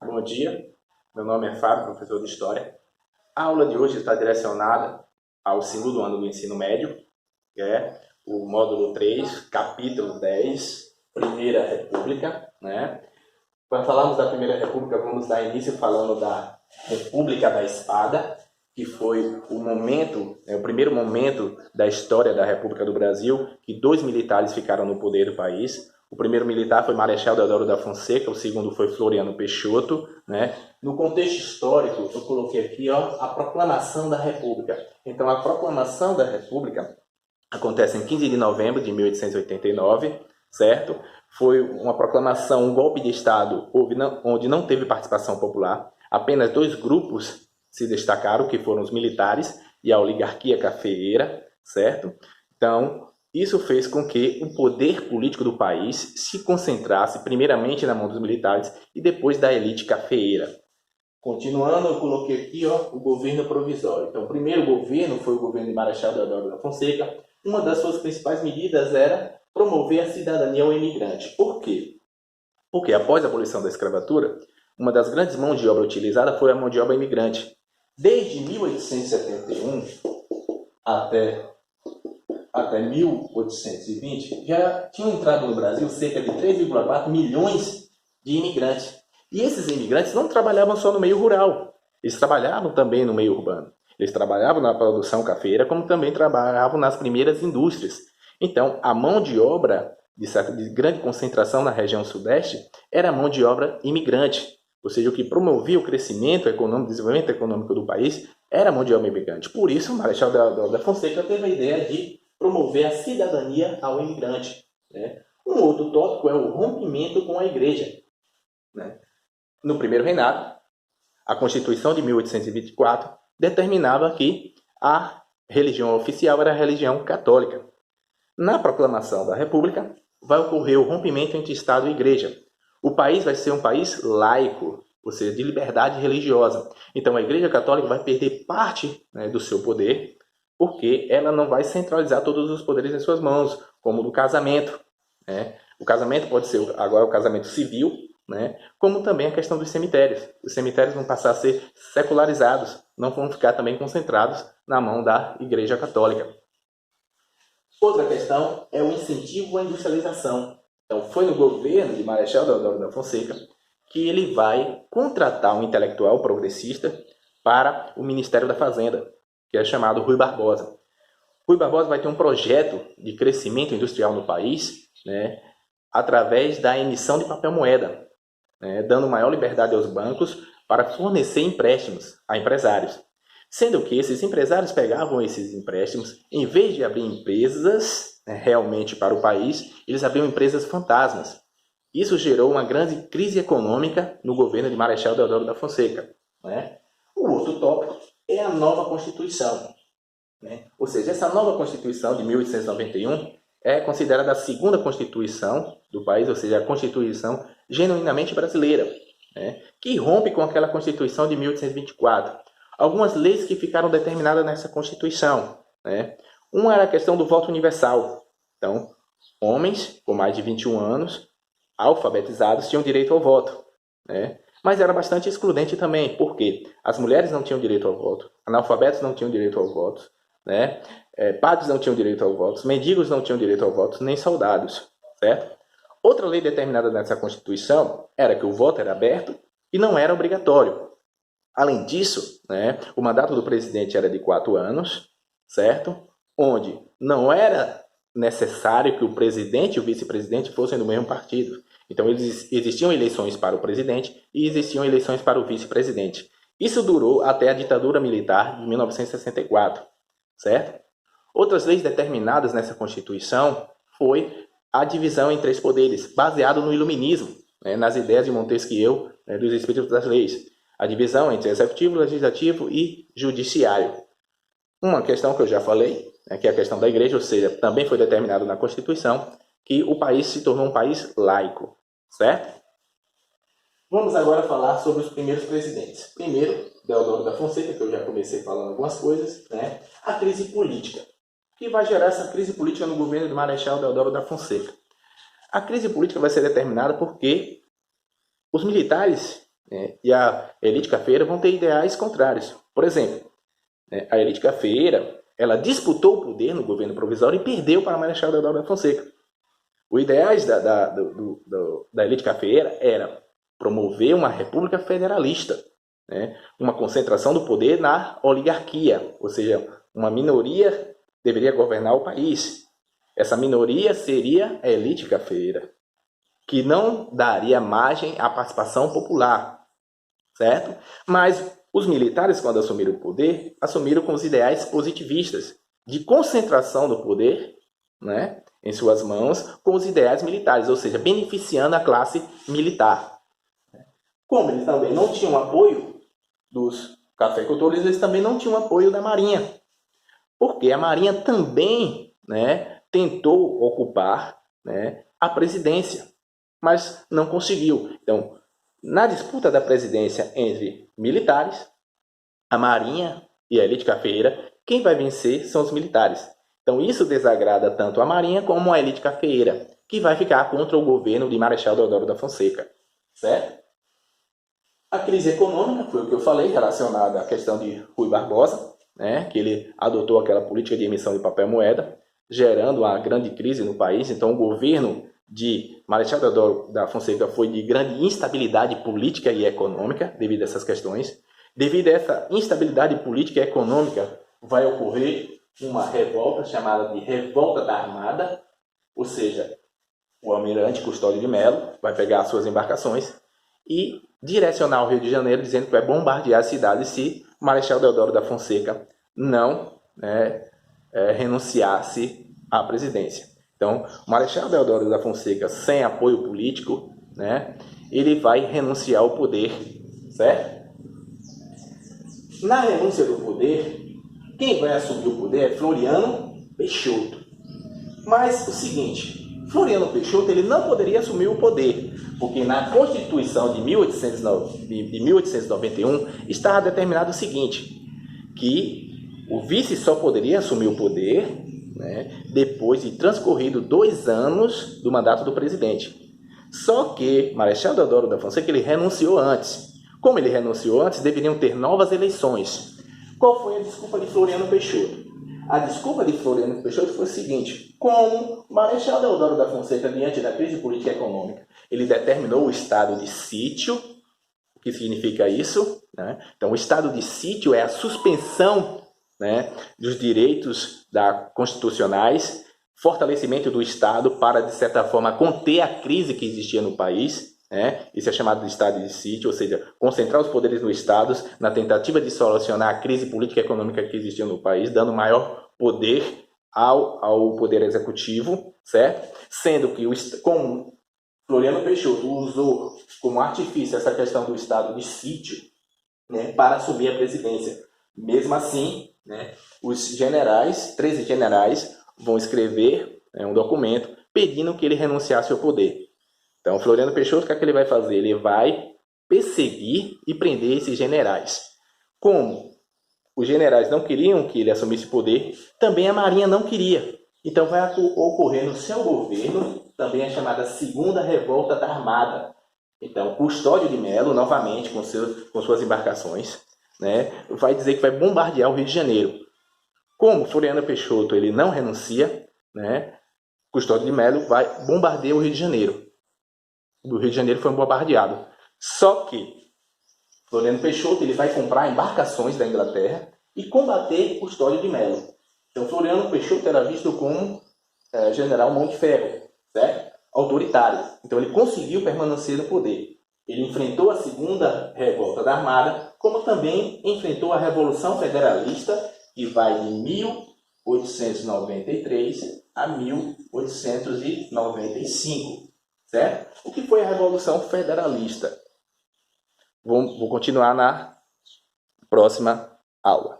Bom dia, meu nome é Fábio, professor de História. A aula de hoje está direcionada ao segundo ano do ensino médio, que é o módulo 3, capítulo 10, Primeira República, né? Para falarmos da Primeira República, vamos dar início falando da República da Espada, que foi o primeiro momento da história da República do Brasil, que dois militares ficaram no poder do país. O primeiro militar foi Marechal Deodoro da Fonseca, o segundo foi Floriano Peixoto, né? No contexto histórico, eu coloquei aqui a proclamação da República. Então, a proclamação da República acontece em 15 de novembro de 1889, certo? Foi uma proclamação, um golpe de Estado onde não teve participação popular. Apenas dois grupos se destacaram, que foram os militares e a oligarquia cafeeira, certo? Então, isso fez com que o poder político do país se concentrasse primeiramente na mão dos militares e depois da elite cafeeira. Continuando, eu coloquei aqui o governo provisório. Então, o primeiro governo foi o governo de Marechal Deodoro da Fonseca. Uma das suas principais medidas era promover a cidadania ao imigrante. Por quê? Porque após a abolição da escravatura, uma das grandes mãos de obra utilizada foi a mão de obra imigrante. Desde 1871 até 1820, já tinham entrado no Brasil cerca de 3,4 milhões de imigrantes. E esses imigrantes não trabalhavam só no meio rural, eles trabalhavam também no meio urbano. Eles trabalhavam na produção cafeira, como também trabalhavam nas primeiras indústrias. Então, a mão de obra de grande concentração na região sudeste era a mão de obra imigrante. Ou seja, o que promovia o crescimento econômico, o desenvolvimento econômico do país era a mão de obra imigrante. Por isso, o Marechal Deodoro da Fonseca teve a ideia de promover a cidadania ao imigrante, né? Um outro tópico é o rompimento com a igreja, né? No primeiro reinado, a Constituição de 1824 determinava que a religião oficial era a religião católica. Na proclamação da República, vai ocorrer o rompimento entre Estado e Igreja. O país vai ser um país laico, ou seja, de liberdade religiosa. Então, a Igreja Católica vai perder parte, né, do seu poder, porque ela não vai centralizar todos os poderes em suas mãos, como no casamento, né? O casamento pode ser agora o casamento civil, né? Como também a questão dos cemitérios. Os cemitérios vão passar a ser secularizados, não vão ficar também concentrados na mão da Igreja Católica. Outra questão é o incentivo à industrialização. Então, foi no governo de Marechal Deodoro da Fonseca que ele vai contratar um intelectual progressista para o Ministério da Fazenda, que é chamado Rui Barbosa. Rui Barbosa vai ter um projeto de crescimento industrial no país, né, através da emissão de papel moeda, né, dando maior liberdade aos bancos para fornecer empréstimos a empresários. Sendo que esses empresários pegavam esses empréstimos, em vez de abrir empresas, né, realmente para o país, eles abriam empresas fantasmas. Isso gerou uma grande crise econômica no governo de Marechal Deodoro da Fonseca, né? O outro tópico é a nova Constituição, né? Ou seja, essa nova Constituição de 1891 é considerada a segunda Constituição do país, ou seja, a Constituição genuinamente brasileira, né? Que rompe com aquela Constituição de 1824. Algumas leis que ficaram determinadas nessa Constituição, né? Uma era a questão do voto universal. Então, homens com mais de 21 anos, alfabetizados, tinham direito ao voto, né? Mas era bastante excludente também, porque as mulheres não tinham direito ao voto, analfabetos não tinham direito ao voto, né? Padres não tinham direito ao voto, mendigos não tinham direito ao voto, nem soldados, certo? Outra lei determinada nessa Constituição era que o voto era aberto e não era obrigatório. Além disso, né, o mandato do presidente era de 4 anos, certo? Onde não era necessário que o presidente e o vice-presidente fossem do mesmo partido. Então, existiam eleições para o presidente e existiam eleições para o vice-presidente. Isso durou até a ditadura militar de 1964, certo? Outras leis determinadas nessa Constituição foi a divisão em 3 poderes, baseado no iluminismo, né, nas ideias de Montesquieu, né, dos espíritos das leis. A divisão entre executivo, legislativo e judiciário. Uma questão que eu já falei, né, que é a questão da igreja, ou seja, também foi determinado na Constituição que o país se tornou um país laico, certo? Vamos agora falar sobre os primeiros presidentes. Primeiro, Deodoro da Fonseca, que eu já comecei falando algumas coisas, né? A crise política. O que vai gerar essa crise política no governo de Marechal Deodoro da Fonseca? A crise política vai ser determinada porque os militares e a elite cafeira vão ter ideais contrários. Por exemplo, a elite cafeira, ela disputou o poder no governo provisório e perdeu para Marechal Deodoro da Fonseca. Os ideais da elite cafeira era promover uma república federalista, uma concentração do poder na oligarquia, ou seja, uma minoria deveria governar o país. Essa minoria seria a elite cafeira, que não daria margem à participação popular, certo? Mas os militares, quando assumiram o poder, assumiram com os ideais positivistas, de concentração do poder, em suas mãos, com os ideais militares, ou seja, beneficiando a classe militar. Como eles também não tinham apoio dos cafeicultores, eles também não tinham apoio da Marinha, porque a Marinha também tentou ocupar a presidência, mas não conseguiu. Então, na disputa da presidência entre militares, a Marinha e a elite cafeira, quem vai vencer são os militares. Então isso desagrada tanto a Marinha como a elite cafeira, que vai ficar contra o governo de Marechal Deodoro da Fonseca. Certo? A crise econômica, foi o que eu falei, relacionada à questão de Rui Barbosa, que ele adotou aquela política de emissão de papel moeda, gerando uma grande crise no país. Então o governo de Marechal Deodoro da Fonseca foi de grande instabilidade política e econômica devido a essas questões. Devido a essa instabilidade política e econômica, vai ocorrer uma revolta chamada de Revolta da Armada, ou seja, o almirante Custódio de Melo vai pegar as suas embarcações e direcionar o Rio de Janeiro, dizendo que vai bombardear a cidade se Marechal Deodoro da Fonseca não renunciasse à presidência. Então, Marechal Deodoro da Fonseca, sem apoio político, ele vai renunciar ao poder, certo? Na renúncia do poder, quem vai assumir o poder é Floriano Peixoto. Mas o seguinte, Floriano Peixoto ele não poderia assumir o poder, porque na Constituição de 1891 estava determinado o seguinte, que o vice só poderia assumir o poder depois de transcorrido 2 anos do mandato do presidente. Só que Marechal Deodoro da Fonseca ele renunciou antes. Como ele renunciou antes, deveriam ter novas eleições. Qual foi a desculpa de Floriano Peixoto? A desculpa de Floriano Peixoto foi o seguinte: como Marechal Deodoro da Fonseca, diante da crise política e econômica, ele determinou o estado de sítio. O que significa isso? Então, o estado de sítio é a suspensão dos direitos constitucionais, fortalecimento do Estado para, de certa forma, conter a crise que existia no país. Isso é chamado de estado de sítio, ou seja, concentrar os poderes no Estado na tentativa de solucionar a crise política e econômica que existia no país, dando maior poder ao poder executivo, certo? Sendo que, como Floriano Peixoto usou como artifício essa questão do estado de sítio para assumir a presidência. Mesmo assim, os generais, 13 generais, vão escrever um documento pedindo que ele renunciasse ao poder. Então, Floriano Peixoto, o que é que ele vai fazer? Ele vai perseguir e prender esses generais. Como os generais não queriam que ele assumisse o poder, também a Marinha não queria. Então, vai ocorrer no seu governo também a chamada Segunda Revolta da Armada. Então, Custódio de Melo, novamente, com suas embarcações, vai dizer que vai bombardear o Rio de Janeiro. Como Floriano Peixoto ele não renuncia, Custódio de Melo vai bombardear o Rio de Janeiro. O Rio de Janeiro foi bombardeado. Só que Floriano Peixoto ele vai comprar embarcações da Inglaterra e combater Custódio de Melo. Então, Floriano Peixoto era visto como general mão de ferro, certo? Autoritário. Então, ele conseguiu permanecer no poder. Ele enfrentou a Segunda Revolta da Armada, como também enfrentou a Revolução Federalista, que vai de 1893 a 1895. Certo? O que foi a Revolução Federalista? Vou continuar na próxima aula.